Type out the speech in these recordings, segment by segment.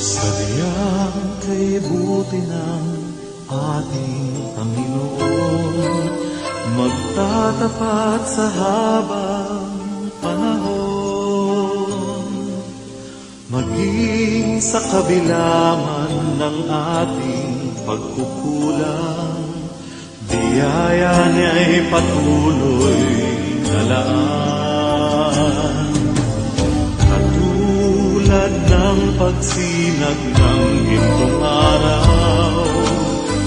Sadyang kay buti ng ating Panginoon, magtatapat sa habang panahon. Maging sa kabila man ng ating pagkukulang, biyaya niya'y patuloy na laan. Katulad ng pagsinag ng gintong araw,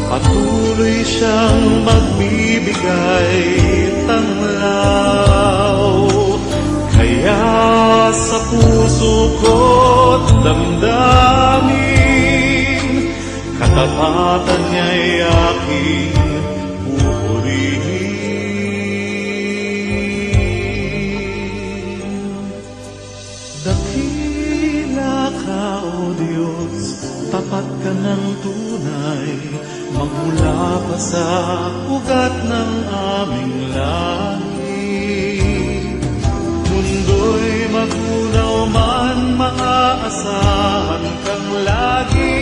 patuloy siyang magbibigay tanglaw. Kaya sa puso ko't damdamin, katapatan niya'y aking pupurihin. Dakila ka, O Diyos, tapat ka ng tunay, magmula pa sa ugat ng aming lahi. Mundo'y magunaw man, maaasahan kang lagi,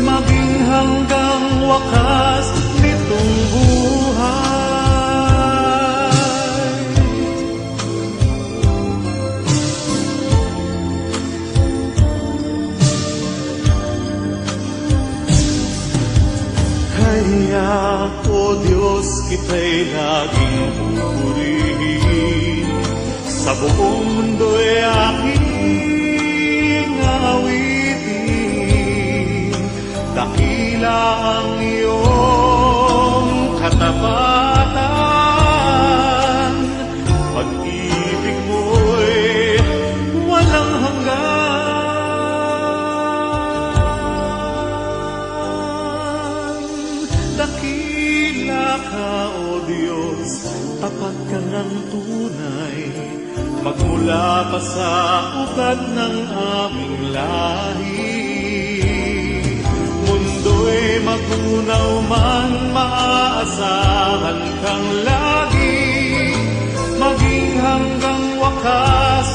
maging hanggang wakas nitong buhay. Kaya, O Diyos, kita'y laging pupurihin, sa buong mundo'y aking awitin. Dakila ang iyong katapatan, pag-ibig mo'y walang hanggan. Dakila ka, O Diyos, tapat ka ng tunay, magmula pa sa ugat ng aming lahi. Mundo'y magunaw man, maaasahan kang lagi, maging hanggang wakas